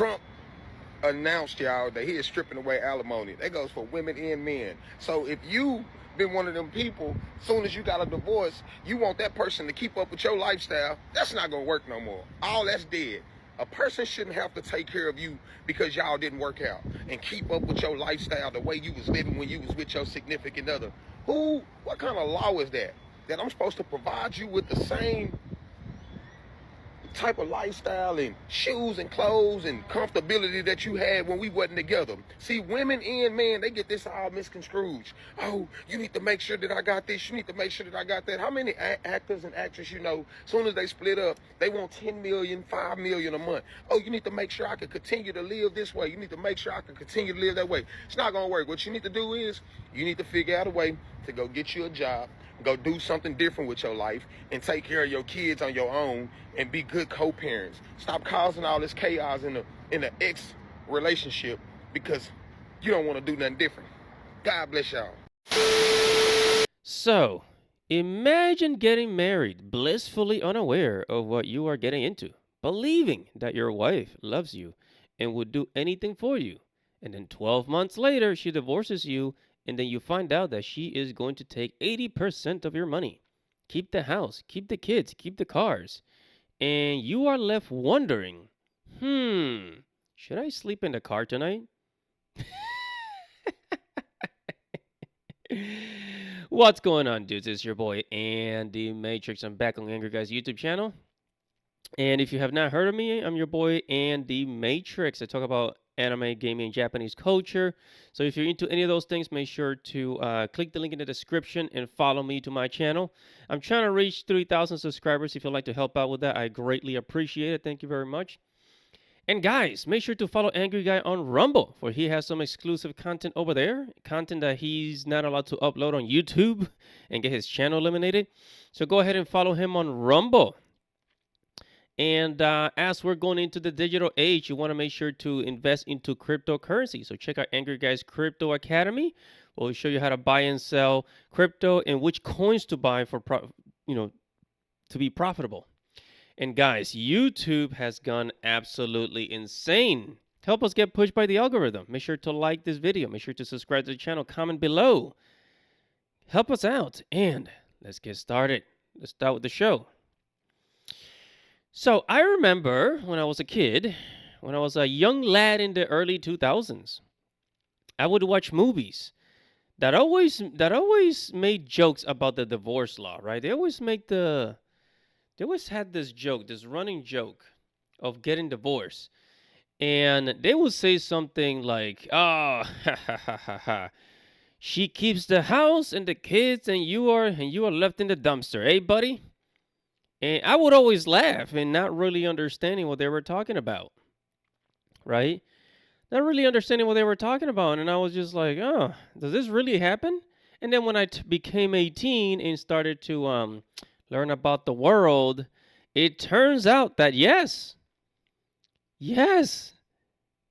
Trump announced, y'all, that he is stripping away alimony. That goes for women and men. So if you been one of them people, soon as you got a divorce, you want that person to keep up with your lifestyle, that's not gonna work no more. All that's dead. A person shouldn't have to take care of you because y'all didn't work out and keep up with your lifestyle the way you was living when you was with your significant other. What kind of law is that? That I'm supposed to provide you with the same type of lifestyle and shoes and clothes and comfortability that you had when we wasn't together. See, women and men, they get this all misconstrued. Oh, you need to make sure that I got this. You need to make sure that I got that. How many actors and actresses you know, as soon as they split up, they want 10 million, 5 million a month. Oh, you need to make sure I can continue to live this way. You need to make sure I can continue to live that way. It's not going to work. What you need to do is you need to figure out a way to go get you a job, go do something different with your life, and take care of your kids on your own and be good co-parents. Stop causing all this chaos in the ex relationship because you don't want to do nothing different. God bless y'all. So, imagine getting married, blissfully unaware of what you are getting into, believing that your wife loves you and would do anything for you. And then 12 months later, she divorces you, and then you find out that she is going to take 80% of your money. Keep the house, keep the kids, keep the cars. And you are left wondering, should I sleep in the car tonight? What's going on, dudes? It's your boy Andy Matrix. I'm back on Angry Guys YouTube channel. And if you have not heard of me, I'm your boy Andy Matrix. I talk about anime, gaming, and Japanese culture. So if you're into any of those things, make sure to click the link in the description and follow me to my channel. I'm trying to reach 3,000 subscribers. If you'd like to help out with that, I greatly appreciate it. Thank you very much. And guys, make sure to follow Angry Guy on Rumble, for he has some exclusive content over there, content that he's not allowed to upload on YouTube and get his channel eliminated. So go ahead and follow him on Rumble. And as we're going into the digital age, you want to make sure to invest into cryptocurrency. So check out Angry Guy's Crypto Academy. We'll show you how to buy and sell crypto and which coins to buy for, to be profitable. And guys, YouTube has gone absolutely insane. Help us get pushed by the algorithm. Make sure to like this video. Make sure to subscribe to the channel. Comment below. Help us out. And let's get started. Let's start with the show. So I remember when I was a kid, when I was a young lad in the early 2000s, I would watch movies that always made jokes about the divorce law, right? They always had this joke, this running joke of getting divorced. And they would say something like, oh, ha, ha, ha, ha, ha. She keeps the house and the kids and you are left in the dumpster, eh, buddy? And I would always laugh and not really understanding what they were talking about, right? Not really understanding what they were talking about. And I was just like, oh, does this really happen? And then when I became 18 and started to learn about the world, it turns out that yes,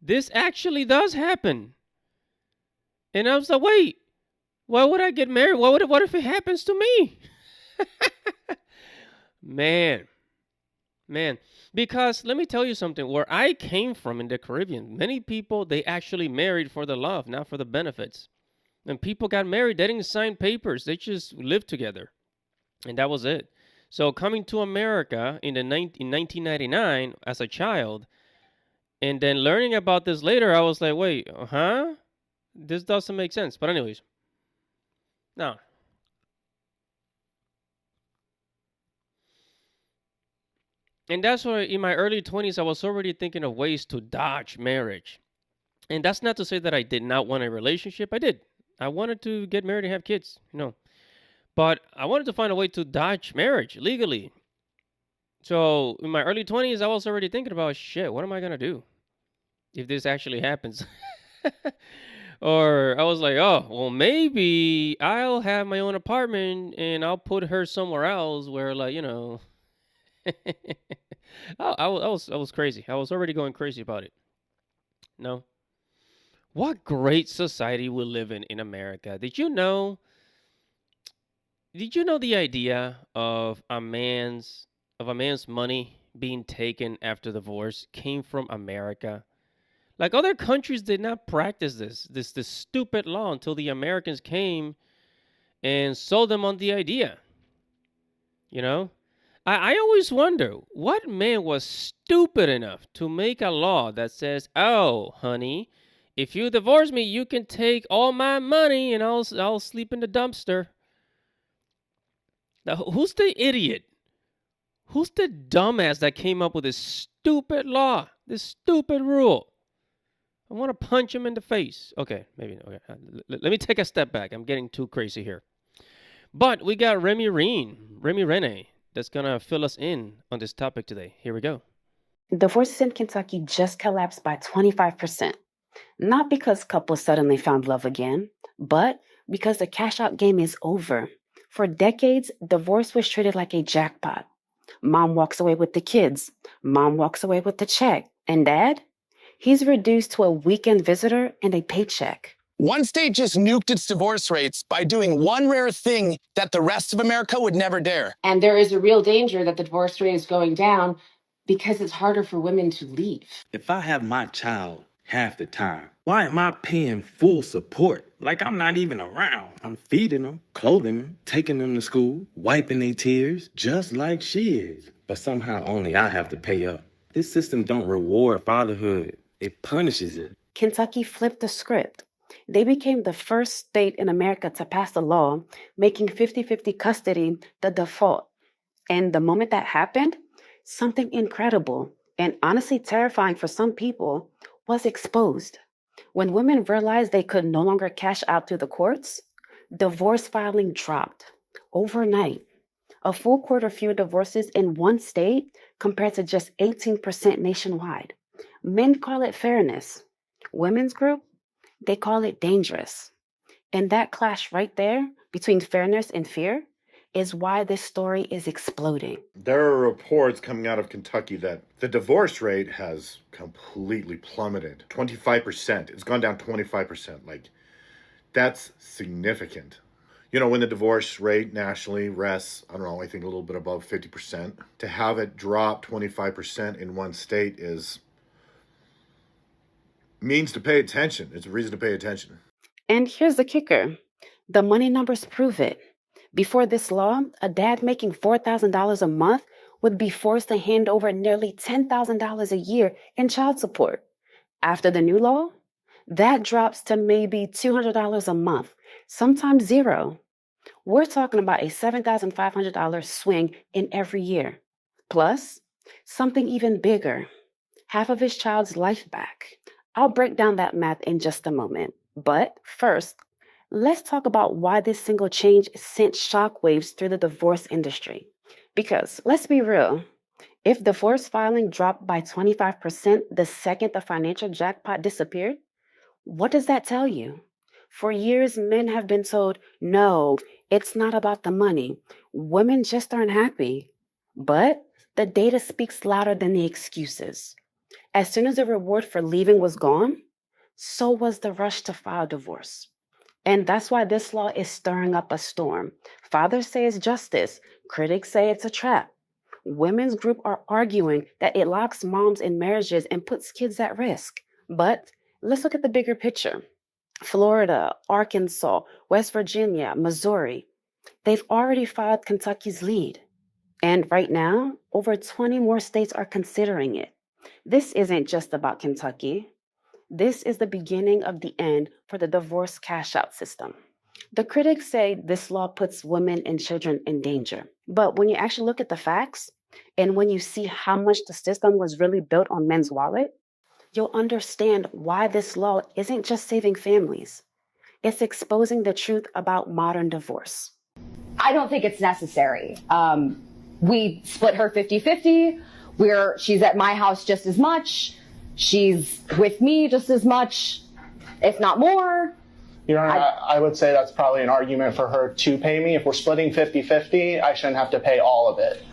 this actually does happen. And I was like, wait, why would I get married? What if it happens to me? Man, because let me tell you something. Where I came from in the Caribbean, many people, they actually married for the love, not for the benefits. And people got married, they didn't sign papers, they just lived together. And that was it. So coming to America in 1999 as a child, and then learning about this later, I was like, wait, huh? This doesn't make sense. But anyways, now, and that's why in my early 20s, I was already thinking of ways to dodge marriage. And that's not to say that I did not want a relationship. I did. I wanted to get married and have kids, But I wanted to find a way to dodge marriage legally. So in my early 20s, I was already thinking about, shit, what am I going to do if this actually happens? Or I was like, oh, well, maybe I'll have my own apartment and I'll put her somewhere else where, like, I was crazy. I was already going crazy about it. No. What great society we live in America. Did you know the idea of a man's money being taken after divorce came from America? Like other countries did not practice this stupid law until the Americans came and sold them on the idea. You know? I always wonder what man was stupid enough to make a law that says, "Oh, honey, if you divorce me, you can take all my money and I'll sleep in the dumpster." Now, who's the idiot? Who's the dumbass that came up with this stupid law, this stupid rule? I want to punch him in the face. Okay, maybe. Okay, let me take a step back. I'm getting too crazy here. But we got Remy Rene, that's going to fill us in on this topic today. Here we go. Divorces in Kentucky just collapsed by 25%. Not because couples suddenly found love again, but because the cash out game is over. For decades, divorce was treated like a jackpot. Mom walks away with the kids. Mom walks away with the check. And dad? He's reduced to a weekend visitor and a paycheck. One state just nuked its divorce rates by doing one rare thing that the rest of America would never dare. And there is a real danger that the divorce rate is going down because it's harder for women to leave. If I have my child half the time, why am I paying full support? Like I'm not even around. I'm feeding them, clothing them, taking them to school, wiping their tears, just like she is. But somehow only I have to pay up. This system don't reward fatherhood. It punishes it. Kentucky flipped the script. They became the first state in America to pass a law making 50-50 custody the default. And the moment that happened, something incredible and honestly terrifying for some people was exposed. When women realized they could no longer cash out through the courts, divorce filing dropped overnight. A full quarter fewer divorces in one state compared to just 18% nationwide. Men call it fairness. Women's group, they call it dangerous. And that clash right there between fairness and fear is why this story is exploding. There are reports coming out of Kentucky that the divorce rate has completely plummeted. 25%. It's gone down 25%. Like, that's significant. You know, when the divorce rate nationally rests, I don't know, I think a little bit above 50%. To have it drop 25% in one state means to pay attention. It's a reason to pay attention. And here's the kicker. The money numbers prove it. Before this law, a dad making $4,000 a month would be forced to hand over nearly $10,000 a year in child support. After the new law, that drops to maybe $200 a month, sometimes zero. We're talking about a $7,500 swing in every year. Plus, something even bigger, half of his child's life back. I'll break down that math in just a moment. But first, let's talk about why this single change sent shockwaves through the divorce industry. Because let's be real, if divorce filing dropped by 25% the second the financial jackpot disappeared, what does that tell you? For years, men have been told, no, it's not about the money. Women just aren't happy. But the data speaks louder than the excuses. As soon as the reward for leaving was gone, so was the rush to file divorce. And that's why this law is stirring up a storm. Fathers say it's justice. Critics say it's a trap. Women's group are arguing that it locks moms in marriages and puts kids at risk. But let's look at the bigger picture. Florida, Arkansas, West Virginia, Missouri, they've already filed Kentucky's lead. And right now, over 20 more states are considering it. This isn't just about Kentucky. This is the beginning of the end for the divorce cash-out system. The critics say this law puts women and children in danger. But when you actually look at the facts, and when you see how much the system was really built on men's wallet, you'll understand why this law isn't just saving families. It's exposing the truth about modern divorce. I don't think it's necessary. We split her 50-50. She's at my house just as much. She's with me just as much, if not more. Your Honor, I would say that's probably an argument for her to pay me. If we're splitting 50-50, I shouldn't have to pay all of it.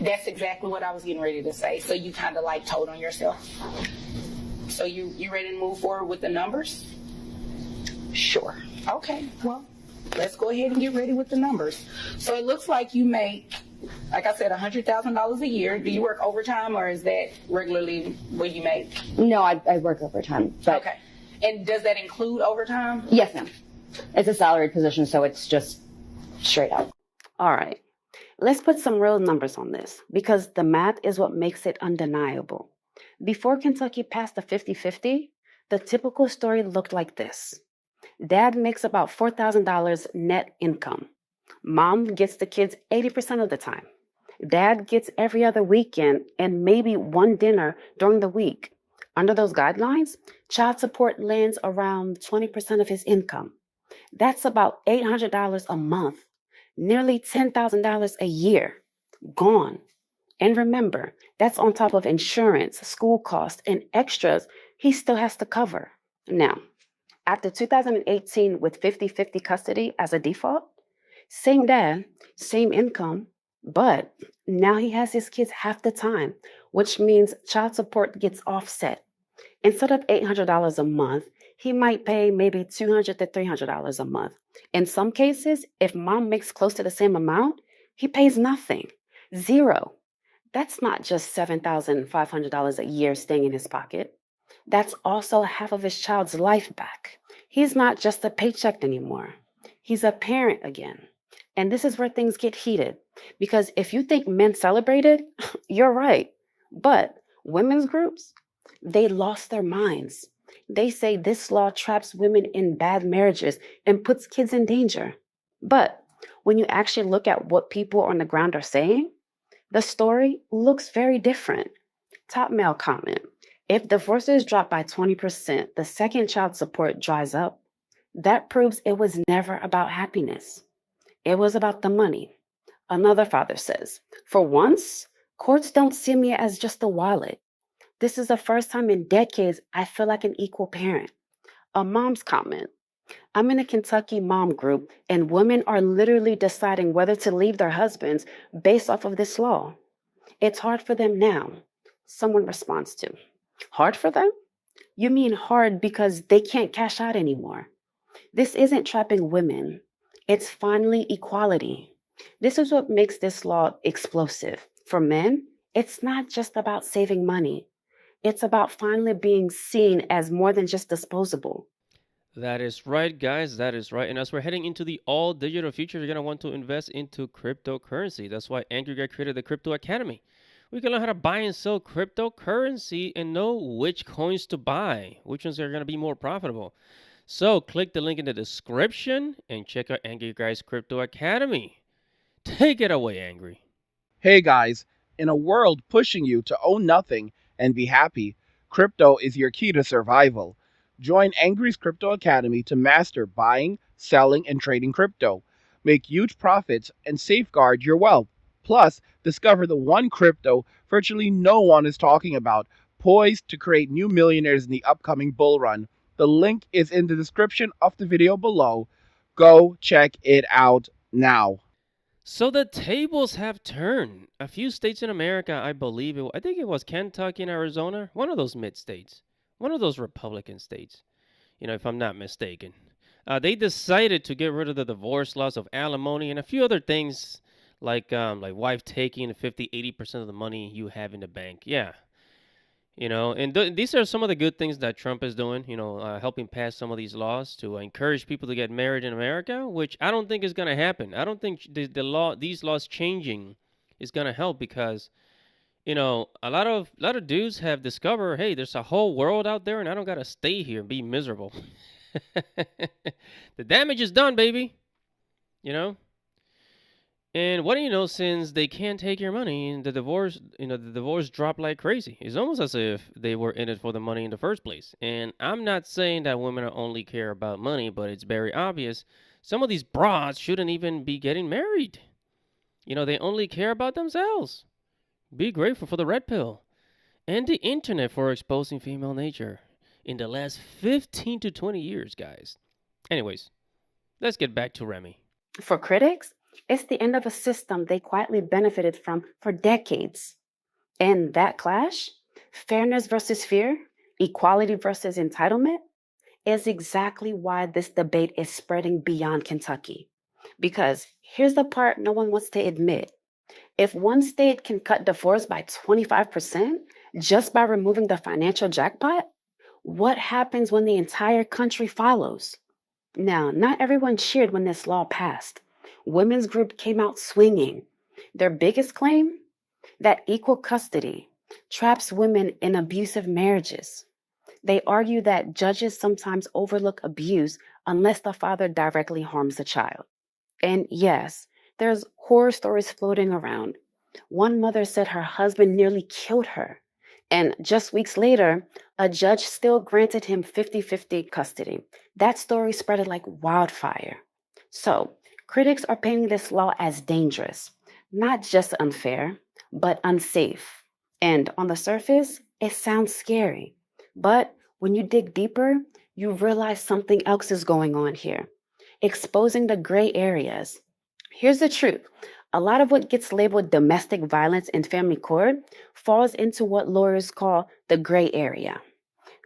That's exactly what I was getting ready to say. So you kind of like told on yourself. So you ready to move forward with the numbers? Sure. Okay, well, let's go ahead and get ready with the numbers. So it looks like you make like I said, $100,000 a year. Do you work overtime, or is that regularly what you make? No, I work overtime. But Okay. And does that include overtime? yes, ma'am. It's a salaried position, so it's just straight up. All right. Let's put some real numbers on this because the math is what makes it undeniable. Before Kentucky passed the 50-50, the typical story looked like this. Dad makes about $4,000 net income. Mom gets the kids 80% of the time. Dad gets every other weekend and maybe one dinner during the week. Under those guidelines, child support lands around 20% of his income. That's about $800 a month, nearly $10,000 a year, gone. And remember, that's on top of insurance, school costs, and extras he still has to cover. Now, after 2018 with 50-50 custody as a default, same dad, same income, but now he has his kids half the time, which means child support gets offset. Instead of $800 a month, he might pay maybe $200 to $300 a month. In some cases, if mom makes close to the same amount, he pays nothing, zero. That's not just $7,500 a year staying in his pocket. That's also half of his child's life back. He's not just a paycheck anymore. He's a parent again. And this is where things get heated. Because if you think men celebrated, you're right. But women's groups, they lost their minds. They say this law traps women in bad marriages and puts kids in danger. But when you actually look at what people on the ground are saying, the story looks very different. Top male comment. If divorces drop by 20%, the second child support dries up. That proves it was never about happiness. It was about the money. Another father says, for once, courts don't see me as just a wallet. This is the first time in decades I feel like an equal parent. A mom's comment. I'm in a Kentucky mom group, and women are literally deciding whether to leave their husbands based off of this law. It's hard for them now. Someone responds to, hard for them? You mean hard because they can't cash out anymore. This isn't trapping women. It's finally equality. This is what makes this law explosive. For men, it's not just about saving money. It's about finally being seen as more than just disposable. That is right, guys. That is right. And as we're heading into the all digital future, you're going to want to invest into cryptocurrency. That's why Angry Guy created the Crypto Academy. We can learn how to buy and sell cryptocurrency and know which coins to buy, which ones are going to be more profitable. So click the link in the description and check out Angry Guy's Crypto Academy. Take it away, Angry. Hey guys, in a world pushing you to own nothing and be happy, crypto is your key to survival. Join Angry's Crypto Academy to master buying, selling, and trading crypto. Make huge profits and safeguard your wealth. Plus, discover the one crypto virtually no one is talking about, poised to create new millionaires in the upcoming bull run. The link is in the description of the video below. Go check it out now. So the tables have turned. A few states in America, I think it was Kentucky and Arizona, one of those mid states, one of those Republican states, if I'm not mistaken. They decided to get rid of the divorce laws of alimony and a few other things like wife taking 50-80% of the money you have in the bank. Yeah. And these are some of the good things that Trump is doing, helping pass some of these laws to encourage people to get married in America, which I don't think is going to happen. I don't think these laws changing is going to help because, a lot of dudes have discovered, hey, there's a whole world out there and I don't got to stay here and be miserable. The damage is done, baby. And what do you know, since they can't take your money, the divorce dropped like crazy. It's almost as if they were in it for the money in the first place. And I'm not saying that women only care about money, but it's very obvious. Some of these broads shouldn't even be getting married. They only care about themselves. Be grateful for the red pill and the internet for exposing female nature in the last 15 to 20 years, guys. Anyways, let's get back to Remy. For critics, it's the end of a system they quietly benefited from for decades. And that clash, fairness versus fear, equality versus entitlement, is exactly why this debate is spreading beyond Kentucky. Because here's the part no one wants to admit. If one state can cut divorce by 25% just by removing the financial jackpot, what happens when the entire country follows? Now, not everyone cheered when this law passed. Women's group came out swinging. Their biggest claim? That equal custody traps women in abusive marriages. They argue that judges sometimes overlook abuse unless the father directly harms the child. And yes, there's horror stories floating around. One mother said her husband nearly killed her. And just weeks later, a judge still granted him 50-50 custody. That story spread like wildfire. So, critics are painting this law as dangerous, not just unfair, but unsafe. And on the surface, it sounds scary. But when you dig deeper, you realize something else is going on here, exposing the gray areas. Here's the truth. A lot of what gets labeled domestic violence in family court falls into what lawyers call the gray area.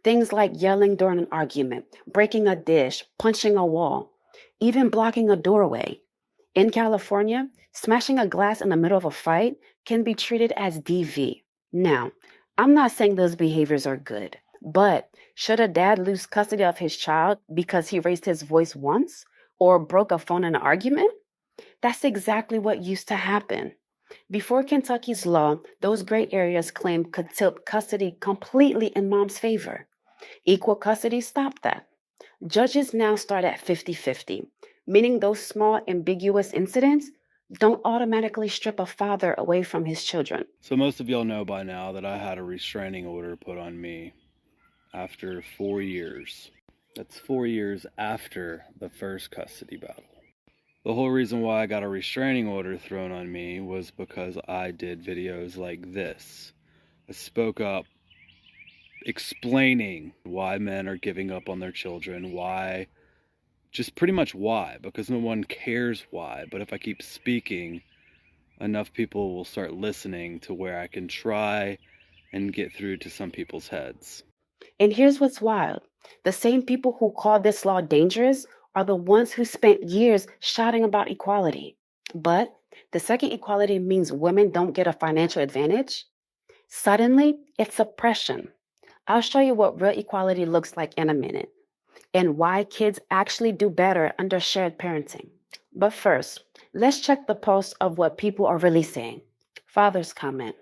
Things like yelling during an argument, breaking a dish, punching a wall, even blocking a doorway. In California, smashing a glass in the middle of a fight can be treated as DV. Now, I'm not saying those behaviors are good, but should a dad lose custody of his child because he raised his voice once or broke a phone in an argument? That's exactly what used to happen. Before Kentucky's law, those gray areas claimed could tilt custody completely in mom's favor. Equal custody stopped that. Judges now start at 50-50, meaning those small ambiguous incidents don't automatically strip a father away from his children. So most of y'all know by now that I had a restraining order put on me after 4 years. That's 4 years after the first custody battle. The whole reason why I got a restraining order thrown on me was because I did videos like this. I spoke up explaining why men are giving up on their children, why, just pretty much why, because no one cares why. But if I keep speaking, enough people will start listening to where I can try and get through to some people's heads. And here's what's wild. The same people who call this law dangerous are the ones who spent years shouting about equality. But the second equality means women don't get a financial advantage. Suddenly, it's oppression. I'll show you what real equality looks like in a minute and why kids actually do better under shared parenting. But first, let's check the pulse of what people are really saying. Fathers comment,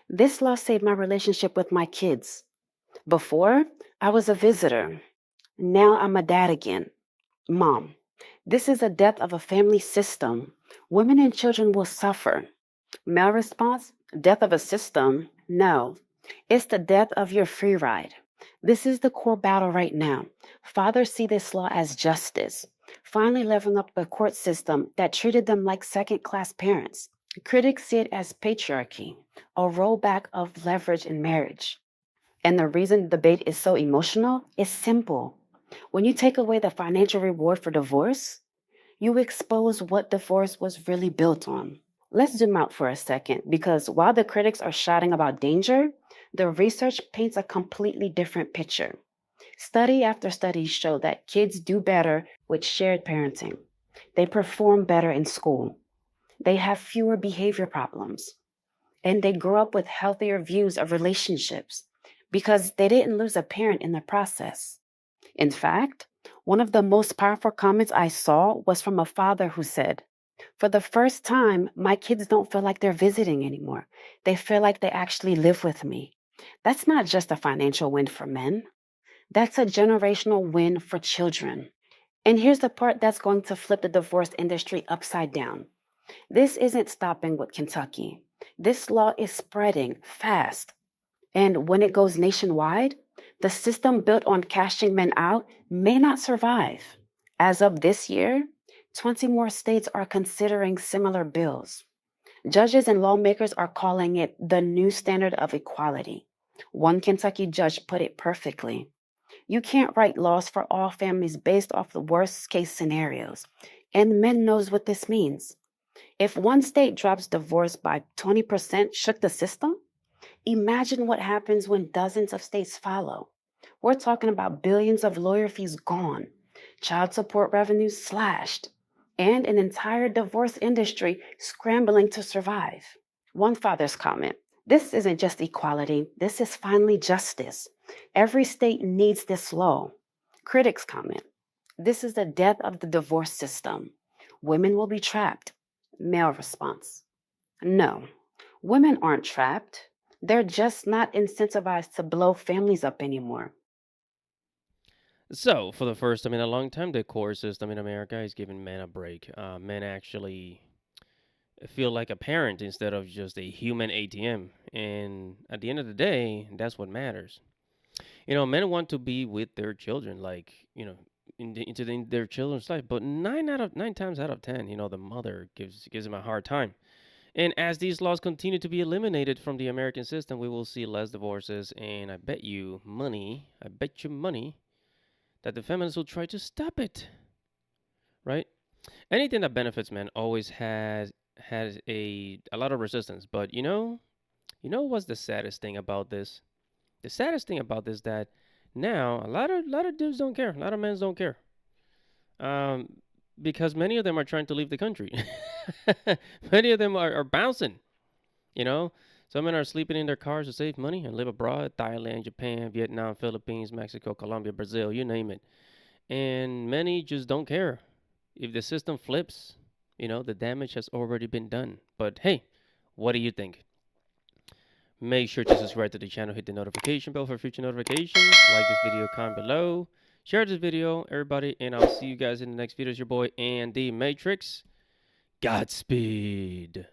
"This law saved my relationship with my kids. Before, I was a visitor. Now I'm a dad again." Mom, "This is a death of a family system. Women and children will suffer." Male response, "Death of a system? No. It's the death of your free ride." This is the core battle right now. Fathers see this law as justice, finally leveling up the court system that treated them like second-class parents. Critics see it as patriarchy, a rollback of leverage in marriage. And the reason the debate is so emotional is simple. When you take away the financial reward for divorce, you expose what divorce was really built on. Let's zoom out for a second, because while the critics are shouting about danger, the research paints a completely different picture. Study after study show that kids do better with shared parenting. They perform better in school. They have fewer behavior problems. And they grow up with healthier views of relationships because they didn't lose a parent in the process. In fact, one of the most powerful comments I saw was from a father who said, "For the first time, my kids don't feel like they're visiting anymore. They feel like they actually live with me." That's not just a financial win for men. That's a generational win for children. And here's the part that's going to flip the divorce industry upside down. This isn't stopping with Kentucky. This law is spreading fast. And when it goes nationwide, the system built on cashing men out may not survive. As of this year, 20 more states are considering similar bills. Judges and lawmakers are calling it the new standard of equality. One Kentucky judge put it perfectly. You can't write laws for all families based off the worst case scenarios. And men knows what this means. If one state drops divorce by 20% shook the system, imagine what happens when dozens of states follow. We're talking about billions of lawyer fees gone, child support revenues slashed, and an entire divorce industry scrambling to survive. One father's comment: this isn't just equality, this is finally justice. Every state needs this law. Critics comment: this is the death of the divorce system. Women will be trapped. Male response: no, women aren't trapped. They're just not incentivized to blow families up anymore. So, for the first time in a long time, the court system in America is giving men a break. Men actually feel like a parent instead of just a human ATM. And at the end of the day, that's what matters. Men want to be with their children, like, in their children's life. But 9 times out of 10, the mother gives them a hard time. And as these laws continue to be eliminated from the American system, we will see less divorces. And I bet you money, that the feminists will try to stop it, right? Anything that benefits men always has a lot of resistance. But what's the saddest thing about this? The saddest thing about this is that now a lot of dudes don't care. A lot of men don't care. Um, because many of them are trying to leave the country. Many of them are bouncing. You know, some men are sleeping in their cars to save money and live abroad: Thailand, Japan, Vietnam, Philippines, Mexico, Colombia, Brazil, you name it. And many just don't care. If the system flips, the damage has already been done. But hey, what do you think? Make sure to subscribe to the channel, hit the notification bell for future notifications, like this video, comment below, share this video, everybody, and I'll see you guys in the next video. It's your boy, Andy Matrix. Godspeed.